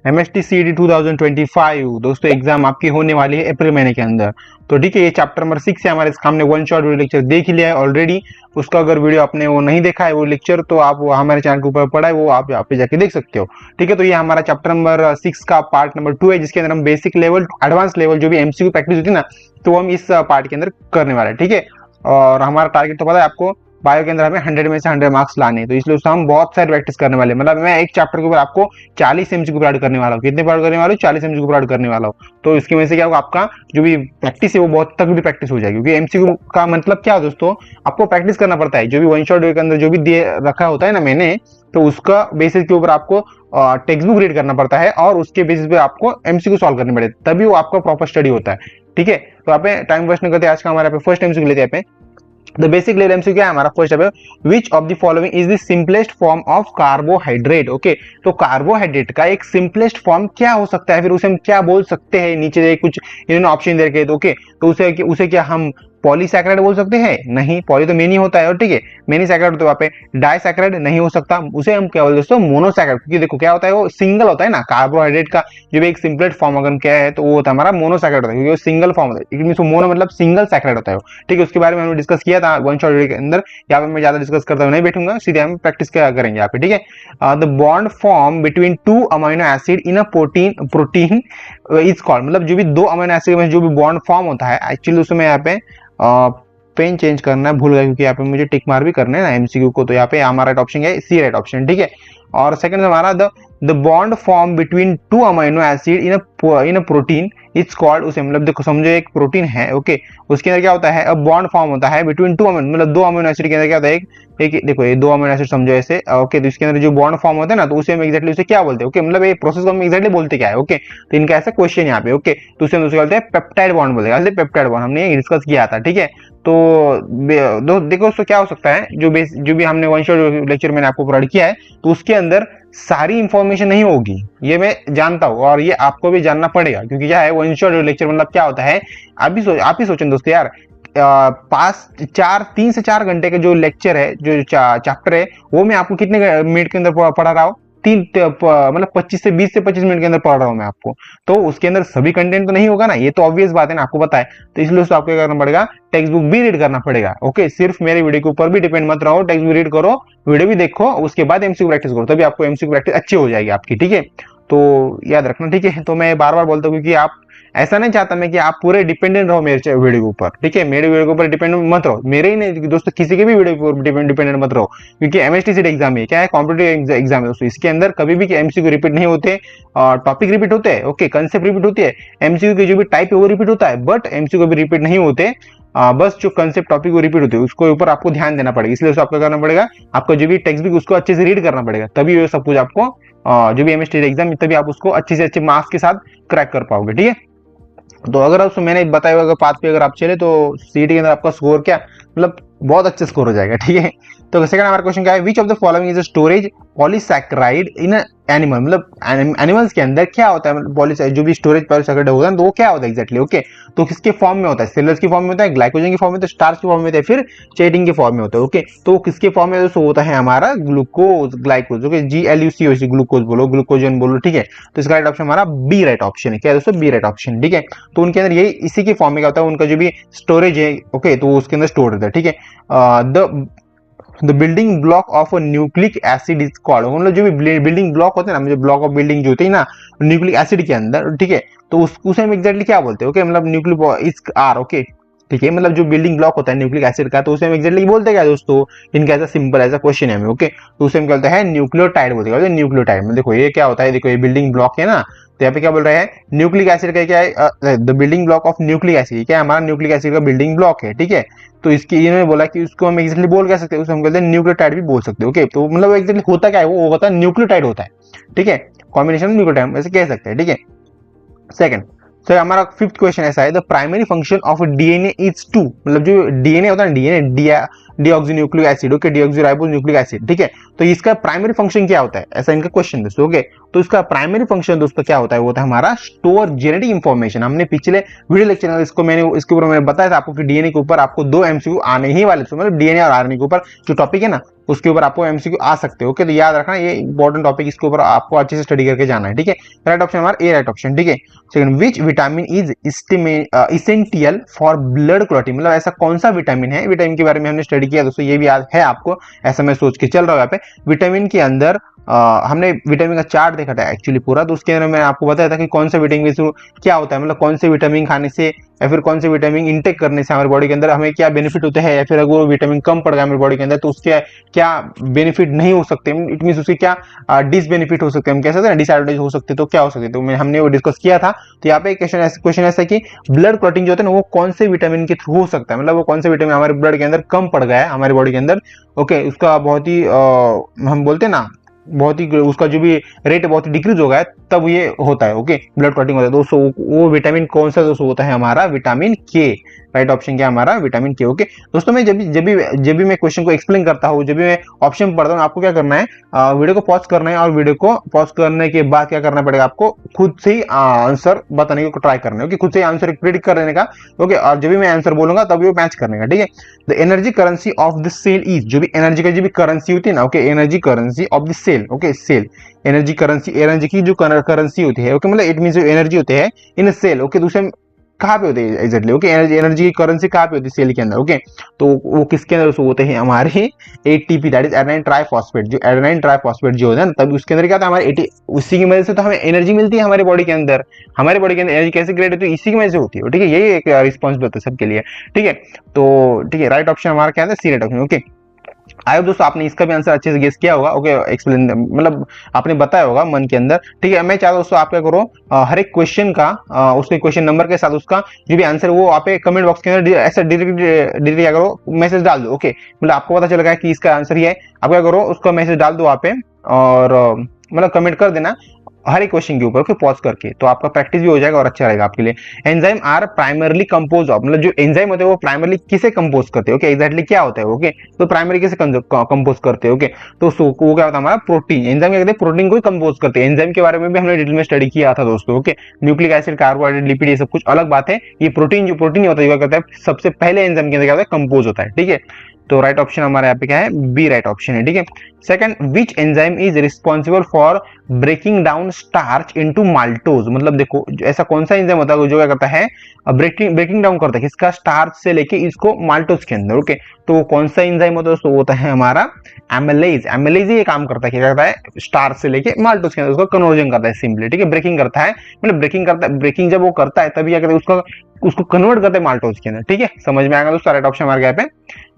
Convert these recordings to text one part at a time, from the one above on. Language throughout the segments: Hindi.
MST CET 2025 दोस्तों एग्जाम आपकी होने वाली है अप्रैल महीने के अंदर। तो ठीक है, ये चैप्टर नंबर 6 है हमारे, इसका हमने वन शॉट वीडियो लेक्चर देख ही लिया है ऑलरेडी। उसका अगर वीडियो आपने वो नहीं देखा है वो लेक्चर, तो आप वो हमारे चैनल के ऊपर पड़ा है, वो आप यहाँ पे जाके देख सकते हो। ठीक है, तो ये हमारा चैप्टर नंबर 6 का पार्ट नंबर 2 है, जिसके अंदर हम बेसिक लेवल एडवांस लेवल जो भी MCQ प्रैक्टिस होती है ना, तो हम इस पार्ट के अंदर करने वाले हैं। ठीक है, और हमारा टारगेट तो पता है आपको, बायो के अंदर हमें 100 में से 100 मार्क्स लाने हैं, तो इसलिए उससे हम बहुत सारी प्रैक्टिस करने वाले हैं। मतलब मैं एक चैप्टर के ऊपर आपको 40 MCQ प्रोवाइड करने वाला हूँ। कितने प्रोवाइड करने वाला हूँ? 40 MCQ प्रोवाइड करने वाला हूँ। तो इसकी वजह से क्या होगा, आपका जो भी प्रैक्टिस है वो बहुत तक भी प्रैक्टिस हो जाएगी। क्योंकि MCQ का मतलब क्या है दोस्तों, आपको प्रैक्टिस करना पड़ता है। जो भी वन शॉट के अंदर जो भी दे रखा होता है ना मैंने, तो उसका बेसिस के ऊपर आपको टेक्स्ट बुक रीड करना पड़ता है और उसके बेसिस पे आपको MCQ सॉल्व करने पड़े, तभी वो आपका प्रॉपर स्टडी होता है। ठीक है, तो आप टाइम वेस्ट नहीं करते, आज का हमारे पे फर्स्ट MCQ लेते हैं पे। द बेसिक लेवल MCQ क्या है हमारा, फर्स्ट है विच of the following is the simplest form of carbohydrate. Okay, तो कार्बोहाइड्रेट का एक सिंपलेस्ट फॉर्म क्या हो सकता है, फिर उसे हम क्या बोल सकते हैं, नीचे कुछ इन्होंने ऑप्शन दे रखे। तो ओके, तो उसे क्या हम पॉलीसैकेराइड बोल सकते हैं? नहीं, पॉली तो मेनी होता है, और ठीक है मेनी सैकेराइड, तो वहाँ पे डाइसैकेराइड नहीं हो सकता, उसे हम क्या बोलते हैं दोस्तों, मोनोसैकेराइड। क्योंकि देखो क्या होता है, वो सिंगल होता है ना, कार्बोहाइड्रेट का जो भी एक सिंपलेस्ट फॉर्म अगर क्या है तो वो होता है हमारा मोनोसैकेराइड होता है, क्योंकि वो सिंगल फॉर्म होता है। मोनो मतलब सिंगल सैकेराइड होता है। ठीक है, उसके बारे में हमने डिस्कस किया था वन शॉट के अंदर, यहाँ पे मैं ज्यादा डिस्कस करता हुआ नहीं बैठूंगा, सीधे हम प्रैक्टिस क्या करेंगे यहाँ पे। ठीक है, the bond form between two amino acid in a protein is called, मतलब जो भी दो अमीनो एसिड में जो भी बॉन्ड फॉर्म होता है, एक्चुअली उसमें यहाँ पे पेन चेंज करना है, भूल गया, क्योंकि यहाँ पे मुझे टिक मार भी करना है ना MCQ को। तो यहाँ पे हमारा राइट ऑप्शन है सी, राइट ऑप्शन। ठीक है, और सेकंड हमारा the bond form between two amino acid in a protein it's called, उसे मतलब देखो समझो एक प्रोटीन है, ओके, उसके अंदर क्या होता है, अब बॉन्ड फॉर्म होता है बिटवीन टू अमीनो, मतलब दो अमीनो एसिड के अंदर क्या होता है, एक देखो ये दो अमीनो एसिड समझो ऐसे, ओके, तो इसके अंदर जो बॉन्ड फॉर्म होता है ना, तो उसे हम एक्जैक्टली उसे क्या बोलते हैं, ओके, मतलब ये प्रोसेस को हम एक्जैक्टली बोलते क्या है, ओके। तो इनका ऐसा क्वेश्चन यहाँ पे, ओके, तो उसे हम उसे बोलते हैं पेप्टाइड बॉन्ड बोलते हैं, पेप्टाइड बॉन्ड हमने डिस्कस किया था। ठीक है, तो देखो उसको क्या हो सकता है, जो भी हमने वन शॉट लेक्चर मैंने आपको प्रोवाइड किया है, तो उसके अंदर सारी इंफॉर्मेशन नहीं होगी, ये मैं जानता हूँ, और ये आपको भी जानना पड़ेगा। क्योंकि क्या है वन शॉट लेक्चर मतलब क्या होता है, आप ही सोचें दोस्तों यार, तीन से चार घंटे का जो लेक्चर है, जो चैप्टर है, वो मैं आपको कितने मिनट के अंदर पढ़ा रहा हूँ, मतलब 20 से 25 मिनट के अंदर पढ़ रहा हूँ मैं आपको। तो उसके अंदर सभी कंटेंट तो नहीं होगा ना, ये तो ऑब्वियस बात है ना, आपको पता है। तो इसलिए उसको आपको क्या करना पड़ेगा, टेक्स्ट बुक भी रीड करना पड़ेगा। ओके, सिर्फ मेरे वीडियो के ऊपर भी डिपेंड मत रहो, टेक्स्ट बुक रीड करो, वीडियो भी देखो, उसके बाद MCQ प्रैक्टिस करो, तभी आपको MCQ प्रैक्टिस अच्छी हो जाएगी आपकी। ठीक है, तो याद रखना। ठीक है, तो मैं बार बार बोलता हूँ, क्योंकि आप ऐसा नहीं चाहता मैं कि आप पूरे डिपेंडेंट रहो मेरे वीडियो के ऊपर। ठीक है, मेरे वीडियो के ऊपर डिपेंडेंट मत रहो, मेरे ही नहीं दोस्तों, किसी के भी वीडियो के ऊपर डिपेंडेंट मत रहो। क्योंकि MST सीट एग्जाम है, क्या है, कॉम्पिटेटिव एग्जाम है दोस्तों, इसके अंदर कभी भी MCQ रिपीट नहीं होते, टॉपिक रिपीट होते हैं, ओके, कंसेप्ट रिपीट होती है, MCQ के जो भी टाइप है वो रिपीट होता है, बट MCQ भी रिपीट नहीं होते। बस जो कंसेप्ट टॉपिक वो रिपीट होते हैं, उसको ऊपर आपको ध्यान देना पड़ेगा। इसलिए उसको आपको करना पड़ेगा, आपका जो भी टेक्स्ट बुक उसको अच्छे से रीड करना पड़ेगा, तभी ये सब कुछ आपको जो भी MST एग्जाम, तभी आप उसको अच्छे से अच्छे मार्क्स के साथ क्रैक कर पाओगे। ठीक है, तो अगर आप मैंने बताया हुआ पाथ पे अगर आप चले, तो CET के अंदर आपका स्कोर क्या, मतलब बहुत अच्छा स्कोर हो जाएगा। ठीक है, तो सेकंड हमारा क्वेश्चन क्या है, विच of the following is a storage polysaccharide in animal, मतलब एनिमल्स के अंदर क्या होता है, पॉलीसैकेराइड जो भी स्टोरेज पॉलीसैकेराइड होता है, तो वो क्या होता है एक्जैक्टली, ओके। तो किसके फॉर्म में होता है, सेलुलोज की फॉर्म में होता है, ग्लाइकोजन की फॉर्म में होता है, स्टार्च की फॉर्म में होता है, फिर चेटिन के फॉर्म में होता है, ओके। तो किसके फॉर्म में दोस्तों होता है हमारा ग्लूकोज, ग्लाइकोज, ओके, GLUCOZ, ग्लूकोज बोलो, ग्लूकोजन बोलो। ठीक है, तो इसका राइट ऑप्शन हमारा बी राइट ऑप्शन है, क्या है दोस्तों, बी राइट ऑप्शन। ठीक है, तो उनके अंदर यही इसी के फॉर्म में क्या होता है, उनका जो भी स्टोरेज है, ओके, तो उसके अंदर स्टोर रहता है। ठीक है, the building block of nucleic acid is called, मतलब जो भी बिल्डिंग ब्लॉक होते हैं ना, ब्लॉक ऑफ बिल्डिंग जो होती है ना न्यूक्लिक एसिड के अंदर, ठीक है, तो उसे हम एग्जैक्टली क्या बोलते हैं, ओके, मतलब न्यूक्लिक इज आर, ओके। ठीक है, मतलब जो बिल्डिंग ब्लॉक होता है न्यूक्लिक एसिड का, तो उसे हम एग्जैक्टली बोलते क्या दोस्तों, इनका ऐसा सिंपल ऐसा क्वेश्चन है हमें, ओके। तो उसे हम क्या बोलते हैं, न्यूक्लियोटाइड बोलते हैं, न्यूक्लियोटाइड में देखो ये क्या होता है, देखो ये बिल्डिंग ब्लॉक है ना, तो यहाँ पे क्या बोल रहे हैं, न्यूक्लिक एसिड का क्या है, the building block of nucleic acid, क्या है हमारा न्यूक्लिक एसिड का बिल्डिंग ब्लॉक है। ठीक है, तो इसकी इन्होंने बोला कि उसको हम एक्जैक्टली बोल क्या सकते हैं, उसको हम कहते हैं न्यूक्लियोटाइड भी बोल सकते हैं, ओके। तो मतलब एक्जैक्टली होता क्या है, वो होता है न्यूक्लियोटाइड होता है। ठीक है, कॉम्बिनेशन न्यूक्लियोटाइड ऐसे कह सकते हैं। ठीक है, सेकंड, सर हमारा फिफ्थ क्वेश्चन ऐसा है, the primary function of DNA is to, मतलब जो DNA होता है ना, DNA deoxynucleic acid, okay, deoxyribose nucleic acid. ठीक है, तो इसका प्राइमरी फंक्शन क्या होता है, ऐसा इनका क्वेश्चन दोस्तों, ओके। तो इसका प्राइमरी फंक्शन दोस्तों क्या होता है, वो होता है हमारा स्टोर जेनेटिक इंफॉर्मेशन। हमने पिछले वीडियो लेक्चर में इसके ऊपर मैंने बताया था आपको कि DNA के ऊपर आपको 2 MCQ आने ही वाले, मतलब DNA और RNA के ऊपर जो टॉपिक है ना, उसके ऊपर आपको एमसीक्यू आ सकते हो। ओके, तो याद रखना ये इंपॉर्टेंट टॉपिक, इसके ऊपर आपको अच्छे से स्टडी करके जाना है। ठीक है, राइट ऑप्शन हमारा ए राइट ऑप्शन। ठीक है, second, which vitamin is essential for blood clotting, मतलब ऐसा कौन सा विटामिन है, विटामिन के बारे में हमने स्टडी किया दोस्तों, ये भी याद है आपको, ऐसा मैं सोच के चल रहा हूँ यहाँ पे। विटामिन के अंदर हमने विटामिन का चार्ट देखा था एक्चुअली पूरा, तो उसके अंदर मैंने आपको बताया था कि कौन सा विटामिन क्या होता है, मतलब कौन से विटामिन खाने से या फिर कौन से विटामिन इंटेक करने से हमारी बॉडी के अंदर हमें क्या बेनिफिट होते हैं, या फिर अगर वो विटामिन कम पड़ गया हमारी बॉडी के अंदर तो उसके क्या बेनिफिट नहीं हो सकते, इट मीन उसके क्या डिसबेनिफिट हो सकते हैं, हम कह सकते हैं डिसएडवांटेज हो सकते, तो क्या हो सकते, तो हमने वो डिस्कस किया था। तो यहाँ पे क्वेश्चन ऐसा कि ब्लड क्लॉटिंग जो होता है ना वो कौन से विटामिन के थ्रू हो सकता है, मतलब वो कौन से विटामिन हमारे ब्लड के अंदर कम पड़ गया है हमारी बॉडी के अंदर। ओके, उसका बहुत ही हम बोलते हैं ना, बहुत ही उसका जो भी रेट बहुत ही डिक्रीज हो गया है, तब ये होता है। ओके, ब्लड क्लॉटिंग होता है दोस्तों, वो विटामिन कौन सा दोस्तों होता है हमारा विटामिन के, राइट ऑप्शन क्या हमारा विटामिन के। ओके दोस्तों, मैं जब भी मैं क्वेश्चन को एक्सप्लेन करता हूँ, जब भी मैं ऑप्शन पढ़ता हूँ, आपको क्या करना है, वीडियो को पॉज करना है, और वीडियो को पॉज करने के बाद क्या करना पड़ेगा, आपको खुद से ही आंसर बताने को ट्राई करना है। ओके, खुद से ही आंसर प्रेडिक्ट कर लेने का। ओके, और जब भी मैं आंसर बोलूंगा तब वो मैच करने का। ठीक है, the energy currency of the cell is, जो भी एनर्जी की जो भी करेंसी होती है ना, okay, energy currency of the cell, okay, cell energy currency, energy की जो करेंसी होती है, ओके, मतलब इट मीन जो एनर्जी होते हैं इन सेल, ओके, दूसरे कहाँ पे होते हैं एग्जैक्टली, ओके, एनर्जी की करेंसी कहाँ पे होती है सेल के अंदर। ओके, तो वो किसके अंदर होते हैं हमारे ATP, that is adenine triphosphate, जो एडेनाइन ट्राइफॉस्फेट जो होता है ना, तब उसके अंदर क्या होता है हमारे एटी, उसी की वजह से तो हमें एनर्जी मिलती है हमारी बॉडी के अंदर। हमारे बॉडी के अंदर एनर्जी कैसे क्रिएट होती है, इसी की वजह से होती है। ठीक है, यही एक रिस्पॉन्सिबल होता है सबके लिए। ठीक है, तो ठीक है, राइट ऑप्शन हमारा क्या है, C right option. Okay, I hope दोस्तों आपने इसका भी आंसर अच्छे से गेस किया होगा। ओके, एक्सप्लेन मतलब आपने बताया होगा मन के अंदर। ठीक है, मैं चाहता हूँ दोस्तों आप क्या करो, हर एक क्वेश्चन का उसके क्वेश्चन नंबर के साथ उसका जो भी आंसर वो आप कमेंट बॉक्स के अंदर ऐसा डायरेक्ट क्या करो, मैसेज डाल दो। ओके, मतलब आपको पता चल गया कि इसका आंसर ही है, आप क्या करो उसका मैसेज डाल दो आप और मतलब कमेंट कर देना हर एक क्वेश्चन के ऊपर, ओके, पॉज करके, तो आपका प्रैक्टिस भी हो जाएगा और अच्छा रहेगा आपके लिए। Enzyme are primarily composed of, मतलब जो एंजाइम होते हैं वो प्राइमरली किसे कंपोज करते हैं, ओके, एग्जैक्टली क्या होता है, ओके, तो प्राइमरी किसे कंपोज करते हैं, ओके, तो वो क्या होता है हमारा प्रोटीन, एंजाइम क्या कहते हैं, प्रोटीन को ही कंपोज करते हैं। एंजाइम के बारे में भी हमने डिटेल में स्टडी किया था दोस्तों। Okay, nucleic acid, carbohydrate, lipid, ये सब कुछ अलग बात है। ये प्रोटीन जो प्रोटीन होता है क्या करता है, सबसे पहले एंजाइम के अंदर क्या होता है, कंपोज होता है। ठीक है, तो राइट ऑप्शन हमारे यहाँ पे क्या है, बी राइट ऑप्शन है। ठीक है, second, which enzyme is responsible for breaking down starch into maltose, मतलब देखो ऐसा कौन सा एंजाइम होता है जो क्या करता है, ब्रेकिंग डाउन करता है किसका, स्टार्च से लेके इसको माल्टोज के अंदर। ओके, तो वो कौन सा एंजाइम होता है दोस्तों, होता है हमारा एमिलेज। एमिलेज ये काम करता है, क्या करता है, स्टार्च से लेके माल्टोज के अंदर उसको कन्वर्जन करता है सिंपली। ठीक है, ब्रेकिंग करता है, मतलब ब्रेकिंग करता है, ब्रेकिंग जब वो करता है तभी क्या करता है, उसको कन्वर्ट करते हैं माल्टोज के अंदर। ठीक है, समझ में आएगा दोस्तों, राइट ऑप्शन हमारे यहाँ पे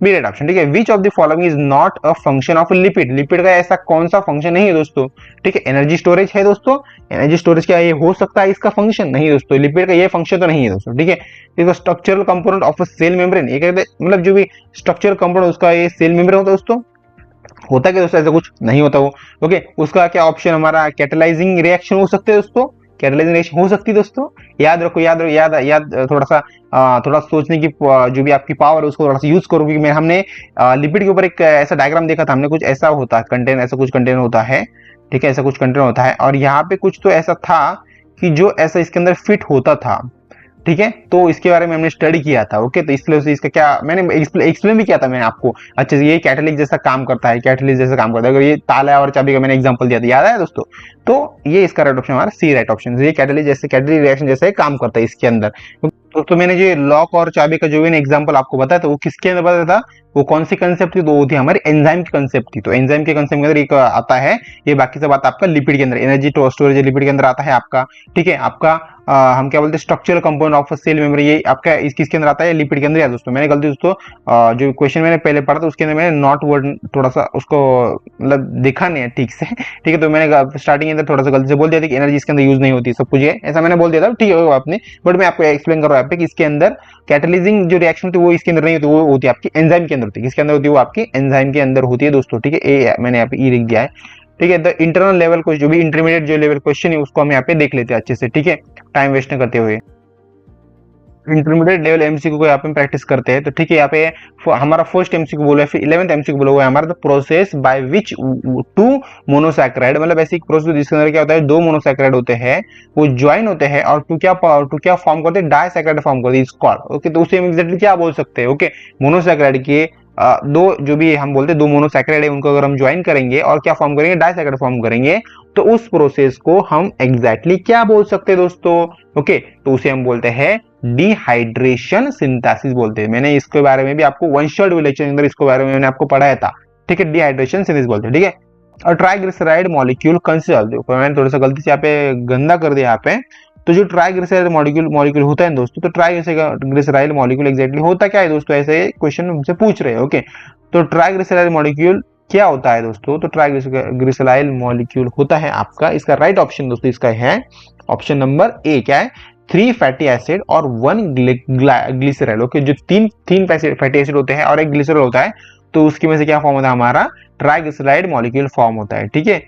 बी राइट ऑप्शन। ठीक है, विच of the following is not a function of lipid, lipid का ऐसा कौन सा फंक्शन नहीं है दोस्तों। ठीक है, एनर्जी स्टोरेज है दोस्तों, एनर्जी स्टोरेज क्या ये हो सकता है इसका फंक्शन, नहीं दोस्तों, लिपिड का ये फंक्शन तो नहीं है दोस्तों। ठीक है, देखो structural component of a cell membrane, ये कहते हैं मतलब जो भी स्ट्रक्चरल कंपोनेंट उसका ये सेल मेम्ब्रेन होता है दोस्तों, होता क्या दोस्तों, ऐसा कुछ नहीं होता वो। ओके, उसका क्या ऑप्शन हमारा कैटेलाइजिंग रिएक्शन हो सकते हैं दोस्तों, कैटेलाइजिंग रिएक्शन हो सकती है दोस्तों, याद रखो, याद रखो, याद थोड़ा सा थोड़ा सोचने की जो भी आपकी पावर है उसको थोड़ा सा यूज करो, क्योंकि मैं हमने लिपिड के ऊपर एक ऐसा डायग्राम देखा था हमने, कुछ ऐसा होता है कंटेंट, ऐसा कुछ कंटेंट होता है। ठीक है, ऐसा कुछ कंटेंट होता है, और यहाँ पे कुछ तो ऐसा था कि जो ऐसा इसके अंदर फिट होता था। ठीक है, तो इसके बारे में हमने स्टडी किया था। ओके, तो इसलिए इसका क्या मैंने एक्सप्लेन भी किया था मैंने आपको अच्छे से, ये कैटलिस्ट जैसा काम करता है, कैटलिस्ट जैसा काम करता है, अगर ये ताला और चाबी का मैंने एग्जांपल दिया था, याद है दोस्तों, तो ये इसका राइट ऑप्शन हमारा सी राइट ऑप्शन, ये कैटलिस्ट जैसे कैटलिस्ट रिएक्शन जैसे काम करता है इसके अंदर। तो मैंने जो लॉक और चाबी का जो भी एग्जांपल आपको बताया था वो किसके अंदर बताया था, वो कौन सी कंसेप्ट थी, तो वो थी हमारी एंजाइम की कंसेप्ट थी। तो एंजाइम के कंसेप्ट के अंदर एक आता है, ये बाकी सब बात आपका लिपिड के अंदर, एनर्जी स्टोरेज लिपिड के अंदर आता है आपका। ठीक है, आपका हम क्या बोलते हैं structural component of cell membrane, ये आपका किसके अंदर आता है, लिपिड के अंदर। यार दोस्तों मैंने गलती दोस्तों जो क्वेश्चन मैंने पहले पढ़ा था उसके अंदर मैंने नॉट वर्ड थोड़ा सा उसको मतलब देखा नहीं है ठीक से। ठीक है, तो मैंने स्टार्टिंग के अंदर थोड़ा सा गलती से बोल दिया था कि एनर्जी इसके अंदर यूज नहीं होती सब कुछ है, ऐसा मैंने बोल दिया था। ठीक है आपने, बट मैं आपको एक्सप्लेन कर रहा हूँ कि इसके अंदर कैटलिजिंग जो रिएक्शन होती है वो इसके अंदर नहीं होती, वो होती है आपकी एंजाइम के अंदर होती है। किसके अंदर होती है, वो आपकी एंजाइम के अंदर होती है दोस्तों। ठीक है, ए मैंने यहाँ पे ई लिख दिया है। ठीक है, द इंटरनल लेवल को जो भी इंटरमीडिएट जो लेवल क्वेश्चन है उसको हम यहाँ पे देख लेते हैं अच्छे से। ठीक है, टाइम वेस्ट न करते हुए इंटरमीडिएट लेवल एमसीक्यू को यहाँ पे प्रैक्टिस करते हैं। तो ठीक है, यहाँ पे हमारा फर्स्ट एमसीक्यू बोला है, फिर 11th एमसीक्यू बोला हुआ है हमारा, the process by which two monosaccharide, मतलब ऐसी प्रोसेस जिसके अंदर क्या होता है, दो मोनोसैकेराइड होते हैं वो ज्वाइन होते हैं और टू क्या फॉर्म करते हैं, डाइसैकेराइड फॉर्म करते हैं, इज कॉल्ड। ओके, तो उसे एग्जैक्टली क्या बोल सकते हैं, ओके, मोनोसैकेराइड के दो जो भी हम बोलते हैं दो मोनोसैकेराइड है उनको अगर हम ज्वाइन करेंगे और क्या फॉर्म करेंगे, डाइसैकेराइड फॉर्म करेंगे, तो उस प्रोसेस को हम एग्जैक्टली क्या बोल सकते हैं दोस्तों? ओके, तो उसे हम बोलते हैं डिहाइड्रेशन सिंथेसिस बोलते हैं। मैंने इसके बारे में भी आपको वन शॉट लेक्चर के अंदर इसके बारे में मैंने आपको पढ़ाया था, ठीक है, डिहाइड्रेशन सिंथेसिस बोलते हैं, ठीक है। और ट्राइग्लिसराइड मॉलिक्यूल कंसिडर, मैंने थोड़ा सा गलती से यहाँ पे गंदा कर दिया यहाँ पे, तो जो ट्राइग्लिसराइड मॉलिक्यूल होता है दोस्तों, तो ट्राइग्लिसराइड मॉलिक्यूल एग्जैक्टली होता क्या है दोस्तों, ऐसे क्वेश्चन हमसे पूछ रहे हैं। ओके, तो ट्राइग्लिसराइड मॉलिक्यूल क्या होता है दोस्तों? तो ट्राइग्लिसराइड मॉलिक्यूल होता है आपका, इसका राइट ऑप्शन दोस्तों इसका है ऑप्शन नंबर ए, क्या है, 3 फैटी एसिड और 1 ग्लिसरॉल। ओके, जो तीन फैटी एसिड होते हैं और एक ग्लिसरॉल होता है, तो उसकी में से क्या फॉर्म होता है हमारा, ट्राइग्लिसराइड मॉलिक्यूल फॉर्म होता है, ठीक है।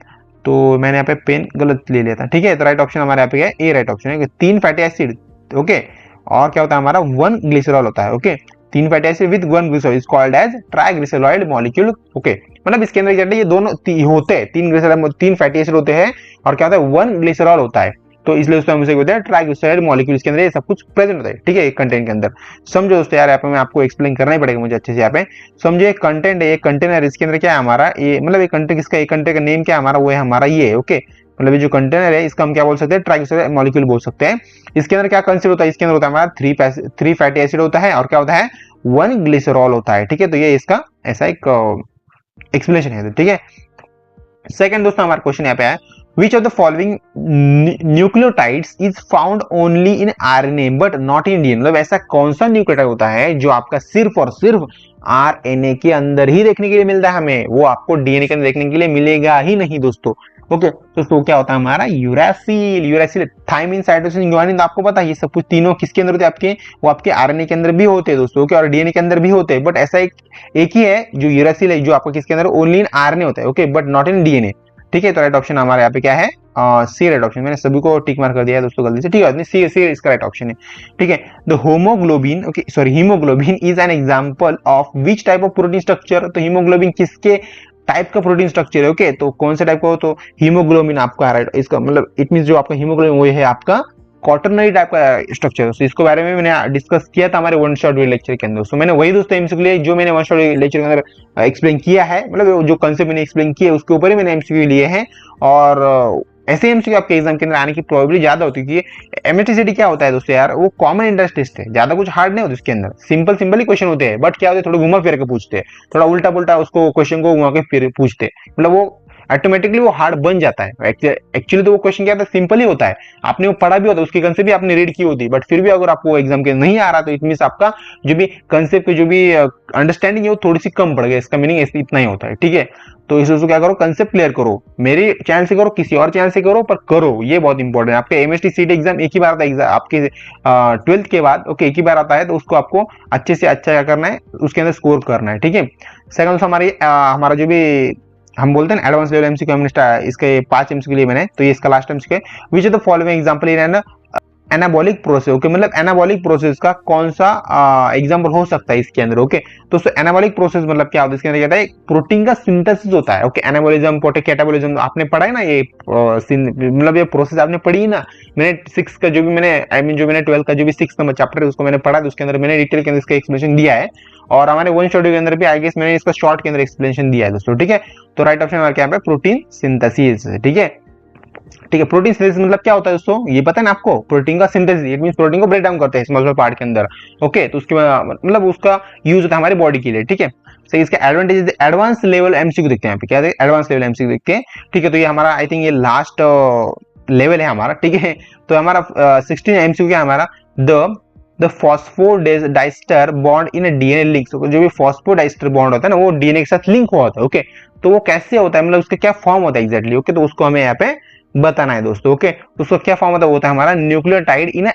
तो मैंने यहाँ पे पेन गलत ले लिया था, ठीक है। तो राइट ऑप्शन हमारे यहाँ पे है ए, राइट ऑप्शन है 3 फैटी एसिड, ओके, और क्या होता है हमारा 1 ग्लिसरॉल होता है, okay. 3 fatty acid with 1 glycerol is called as triglyceride molecule, okay. मतलब इसके अंदर एग्जैक्टली ये दोनों होते हैं, 3 ग्लिसरॉल 3 फैटी एसिड होते हैं और क्या होता है 1 ग्लिसरॉल होता है, तो इसलिए उसको हम उसे बोलते हैं ट्राइग्लिसराइड मॉलिक्यूल। इसके अंदर ये सब कुछ प्रेजेंट होता है, ठीक है, कंटेंट के अंदर। समझो दोस्तों, यार यहाँ पे मैं आपको एक्सप्लेन करना ही पड़ेगा मुझे अच्छे से। यहाँ पे समझिए, कंटेंट है, कंटेनर, इसके अंदर क्या है हमारा, ये मतलब ये कंटेंट, इसका कंटेंट का नेम क्या है हमारा, वो है हमारा ये, ओके। मतलब ये जो कंटेनर है इसका हम क्या बोल सकते हैं, ट्राइग्लिसराइड मॉलिक्यूल बोल सकते हैं। इसके अंदर क्या कंसिडर होता है, इसके अंदर होता है हमारा 3 फैटी एसिड होता है और क्या होता है 1 ग्लिसरॉल होता है, ठीक है। तो ये इसका ऐसा एक एक्सप्लेनेशन है, ठीक है। सेकंड दोस्तों हमारा क्वेश्चन यहाँ पे है, which of the following nucleotides is found only in RNA but not in DNA? मतलब ऐसा कौन सा न्यूक्लियोटाइड होता है जो आपका सिर्फ और सिर्फ आरएनए के अंदर ही देखने के लिए मिलता है, हमें वो आपको डीएनए के अंदर देखने के लिए मिलेगा ही नहीं दोस्तों। ओके, तो क्या होता है हमारा यूरासिल, थाइमिन, साइटोसिन, ग्वानिन। आपको पता है ये सब कुछ तीनों किसके अंदर होते हैं आपके, वो आपके आरएनए के अंदर भी होते हैं दोस्तों, ओके, और डीएनए के अंदर भी होते हैं। बट ऐसा एक ही है जो यूरासिल है, जो आपका किसके अंदर ओनली इन आरएनए होता है, okay, but not in DNA, ठीक है। तो राइट ऑप्शन हमारे यहाँ पे क्या है, सी राइट ऑप्शन। मैंने सभी को टिक मार कर दिया है दोस्तों गलती से, ठीक है, सी इसका राइट ऑप्शन है, ठीक है। The haemoglobin, okay sorry, haemoglobin is an example of which type of protein structure? तो हीमोग्लोबिन किसके टाइप का प्रोटीन स्ट्रक्चर है, ओके, तो कौन से टाइप का हो, तो हीमोग्लोबिन आपका राइट, इसका मतलब इट मीन जो आपका हीमोग्लोबिन वो है आपका क्वाटरनरी टाइप का स्ट्रक्चर। तो इसके बारे में मैंने डिस्कस किया था हमारे वन शॉट लेक्चर के अंदर। सो मैंने वही दोस्तों एमसीक्यू लिए जो मैंने वन शॉट लेक्चर के अंदर एक्सप्लेन किया है, मतलब जो कंसेप्ट मैंने एक्सप्लेन किया उसके ऊपर ही मैंने एमसीक्यू लिए हैं। और ऐसे एमसीक्यू आपके एग्जाम के अंदर आने की प्रोबेबिलिटी ज्यादा होती है। एमएचसीटी क्या होता है दोस्तों यार, वो कॉमन इंटरेस्ट टेस्ट है, ज्यादा कुछ हार्ड नहीं होता उसके अंदर, सिंपल ही क्वेश्चन होते हैं। बट क्या होते हैं, थोड़ा घुमा फिर के पूछते हैं, थोड़ा उल्टा पुल्टा उसको क्वेश्चन को घुमा के फिर पूछते हैं, मतलब वो ऑटोमेटिकली वो हार्ड बन जाता है। एक्चुअली तो वो क्वेश्चन क्या होता है, सिंपल ही होता है, आपने वो पढ़ा भी होता है, उसकी कंसेप्ट भी आपने रीड की होती है, बट फिर भी अगर आपको एग्जाम के नहीं आ रहा तो इट मींस आपका जो भी कंसेप्ट जो भी अंडरस्टैंडिंग है वो थोड़ी सी कम पड़ गई, इसका मीनिंग इतना ही होता है, ठीक है। तो इस क्या करो, कंसेप्ट क्लियर करो, मेरे चैनल से करो, किसी और चैनल से करो, पर करो, ये बहुत इंपॉर्टेंट है। आपके एमएसटी सीटी एग्जाम एक ही बार आता है, आपके 12th के बाद, ओके, एक ही बार आता है, तो उसको आपको अच्छे से अच्छा क्या करना है, उसके अंदर स्कोर करना है, ठीक है। सेकंड हमारा जो भी हम बोलते हैं एडवांस लेवल एमसीक्यू, हमने इसके 5 एमसीक्यू लिए मैंने, तो ये इसका लास्ट एमसीक्यू है। विच of the following example in anabolic process, okay, मतलब एनाबॉलिक प्रोसेस का कौन सा एग्जांपल हो सकता है इसके अंदर, ओके। तो एनाबॉलिक प्रोसेस मतलब क्या होता है, इसके अंदर कहता है प्रोटीन का सिंथेसिस होता है, ओके। एनाबॉलिज्म, कैटाबॉलिज्म आपने पढ़ा है ना, ये मतलब ये प्रोसेस आपने पढ़ी है ना। मैंने 6 का जो भी मैंने जो मैंने 12 का जो भी 6 नंबर चैप्टर है उसको मैंने पढ़ा, तो उसके अंदर मैंने डिटेल के अंदर इसका एक्सप्लेनेशन दिया है, और हमारे वन शॉट के अंदर भी आई गेस मैंने इसका शॉर्ट के अंदर एक्सप्लेनेशन दिया है दोस्तों, ठीक है। तो राइट ऑप्शन हमारा क्या है, प्रोटीन सिंथेसिस, ठीक है, ठीक है। प्रोटीन सिंथेसिस मतलब क्या होता है दोस्तों, ये पता है ना आपको, प्रोटीन का सिंथेसिस, इट मींस प्रोटीन को ब्रेक डाउन करते हैं स्मॉल पार्ट के अंदर, ओके। तो उसके मतलब उसका यूज होता है हमारी बॉडी के लिए, ठीक है। सही, इसका एडवांटेज एडवांस लेवल एमसीक्यू देखते हैं यहाँ पे, क्या है एडवांस लेवल एमसीक्यू देखते हैं, ठीक है। तो ये हमारा आई थिंक ये लास्ट लेवल है हमारा, ठीक है। तो हमारा 16 एमसीक्यू क्या है हमारा, the phosphodiester bond in DNA link, जो भी फॉस्फोडाइस्टर बॉन्ड होता है ना वो डीएनए के साथ लिंक हुआ होता है, ओके। तो वो कैसे होता है, मतलब उसका क्या फॉर्म होता है एग्जैक्टली, ओके। तो उसको हमें यहाँ पे बताना है दोस्तों, ओके। तो उसका क्या फॉर्म होता है हमारा न्यूक्लियोटाइड इन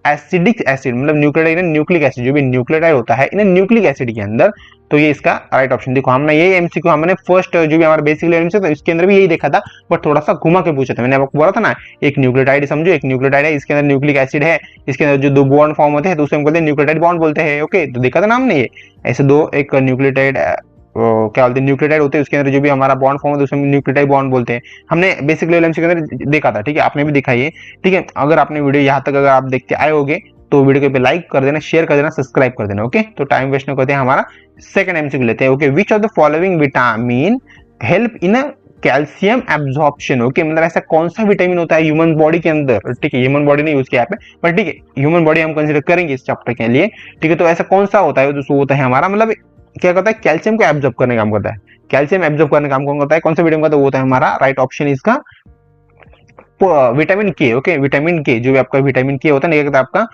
एसिडिक एसिड, मतलब न्यूक्लियोटाइड इन न्यूक्लिक एसिड, जो भी न्यूक्लियोटाइड होता है इन न्यूक्लिक एसिड के अंदर। तो ये इसका राइट ऑप्शन, देखो हमने ये एमसीक्यू हमने फर्स्ट जो भी हमारा बेसिक लेवल से, तो इसके अंदर भी यही देखा था, बट थोड़ा सा घुमा के पूछा था। मैंने आपको बोला था ना, एक न्यूक्लियोटाइड समझो, एक न्यूक्लियोटाइड है, इसके अंदर न्यूक्लिक एसिड है, इसके अंदर जो 2 बॉन्ड फॉर्म होते हैं तो उसे हम बोलते हैं न्यूक्लियोटाइड बॉन्ड बोलते हैं, ओके। तो देखा था ना हमने ये ऐसे दो, एक न्यूक्लियोटाइड क्या बोलते हैं न्यूक्लियोटाइड होते हैं, उसके अंदर जो भी हमारा बॉन्ड फॉर्म होता है उसे न्यूक्लियोटाइड बॉन्ड बोलते हैं। हमने बेसिक लेवल एमसीक्यू के अंदर देखा था, ठीक है, आपने भी देखा ये, ठीक है। अगर आपने वीडियो यहाँ तक अगर आप देखते आए होगे तो वीडियो पे लाइक कर देना, शेयर कर देना, सब्सक्राइब कर देना। ओके, तो टाइम वेस्ट न करते हैं, हमारा सेकंड एमसीक्यू लेते हैं। Okay, which of the following vitamin help in calcium absorption. Okay, मतलब ऐसा कौन सा विटामिन होता है ह्यूमन बॉडी के अंदर, ठीक है, ह्यूमन बॉडी नहीं यूज किया है, पर ठीक है, ह्यूमन बॉडी हम कंसीडर करेंगे इस चैप्टर के लिए, ठीक है। तो ऐसा कौन सा होता है, दोस्तों होता है हमारा, मतलब क्या करता है, कैल्शियम को एब्जॉर्ब करने का काम करता है, कैल्शियम एब्जॉर्ब करने का काम कौन करता है, कौन सा विटामिन का, तो वो होता है हमारा राइट ऑप्शन इसका विटामिन के। ओके, विटामिन के, जो भी आपका विटामिन के होता है ना, आपका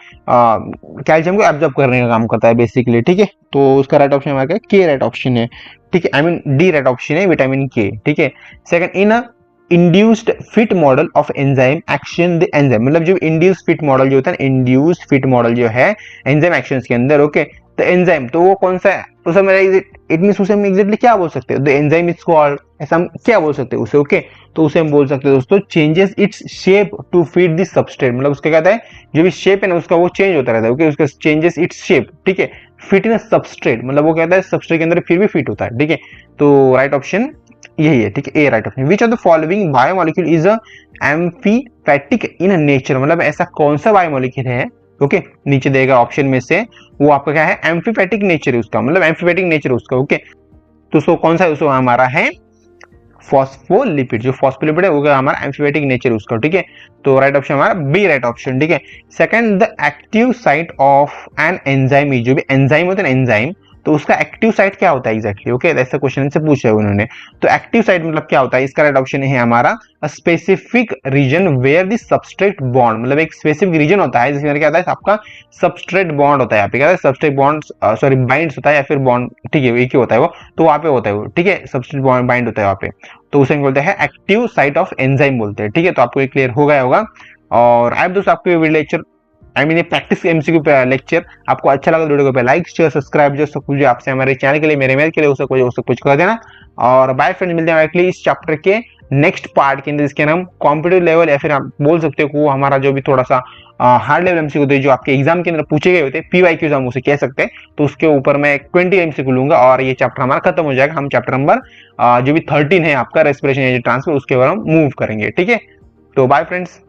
कैल्शियम को एब्जॉर्ब करने का काम करता है बेसिकली, ठीक है। तो उसका राइट ऑप्शन हमारा के राइट ऑप्शन है, ठीक है, I mean D right option है, विटामिन के, ठीक है। Second, in induced fit model of enzyme action the enzyme, मतलब जो इंड्यूस्ड फिट मॉडल जो होता है, इंड्यूस्ड फिट मॉडल जो है एंजाइम एक्शन के अंदर, ओके, तो एंजाइम तो वो कौन सा है, उसे मेरा इट मींस उसे हम एग्जैक्टली क्या बोल सकते हैं, द एंजाइम इज कॉल्ड, ऐसा हम क्या बोल सकते हैं उसे। ओके, तो उसे हम बोल सकते हैं दोस्तों changes its shape to fit the substrate, मतलब उसका कहता है जो भी शेप है ना उसका वो चेंज होता रहता है। ओके, उसका चेंजेस इट्स शेप, ठीक है, फिट इन सबस्ट्रेट, मतलब वो कहता है सबस्ट्रेट के अंदर फिर भी फिट होता है, ठीक है। तो राइट ऑप्शन यही है, ठीक है, A right option. Which of the following biomolecule is amphipathic in nature, मतलब ऐसा कौन सा बायोमोलिक्यूल है, ओके, नीचे देगा ऑप्शन में से, वो आपका क्या है, एम्फीपैथिक नेचर है उसका, मतलब एम्फीपैथिक नेचर उसका। ओके, तो उसको कौन सा, उसको हमारा है फॉस्फोलिपिड, जो फॉस्फोलिपिड है वो हमारा एम्फीपैथिक नेचर उसका, ठीक है। तो राइट ऑप्शन हमारा बी राइट ऑप्शन, ठीक है। Second, the active site of an enzyme, जो भी एंजाइम होता है ना एंजाइम, तो उसका एक्टिव साइट क्या होता है एग्जैक्टली, ओके, ऐसा क्वेश्चन से पूछा है उन्होंने। तो एक्टिव साइट मतलब क्या होता है, इसका राइट ऑप्शन है हमारा specific region where the substrate bond, मतलब एक स्पेसिफिक रीजन होता है जिसके अंदर क्या होता है, आपका सबस्ट्रेट बॉन्ड होता है, यहाँ पे क्या होता है, सबस्ट्रेट बॉन्ड सॉरी बाइंड्स होता है, या फिर बॉन्ड, ठीक है, एक ही होता है वो, तो वहां पे होता है वो, ठीक है, सबस्ट्रेट बॉन्ड बाइंड होता है वहां पे, तो उसे बोलते हैं एक्टिव साइट ऑफ एंजाइम बोलते हैं, ठीक है। तो आपको ये क्लियर हो गया होगा। और अब दोस्तों आपको ये लेक्चर, आई मीन ये प्रैक्टिस एमसीक्यू पे लेक्चर आपको अच्छा लगा, वीडियो को लाइक शेयर सब्सक्राइब जो सब कुछ आपसे हमारे चैनल के लिए, मेरे मेल के लिए, वो सब कुछ कर देना। और बाय फ्रेंड्स, मिलते हैं डायरेक्टली इस चैप्टर के नेक्स्ट पार्ट के अंदर, जिसके नाम कॉम्पिटिटिव लेवल, या फिर आप बोल सकते हो वो हमारा जो भी थोड़ा सा हार्ड लेवल एमसीक्यू होते हैं जो आपके एग्जाम के अंदर पूछे गए होते हैं, पीवाईक्यूज हम उसे कह सकते हैं, तो उसके ऊपर मैं 20 एमसीक्यू लूंगा और ये चैप्टर हमारा खत्म हो जाएगा। हम चैप्टर नंबर जो भी 13 है आपका रेस्पिरेशन एनर्जी ट्रांसफर, उसके ऊपर हम मूव करेंगे, ठीक है। तो बाय फ्रेंड्स।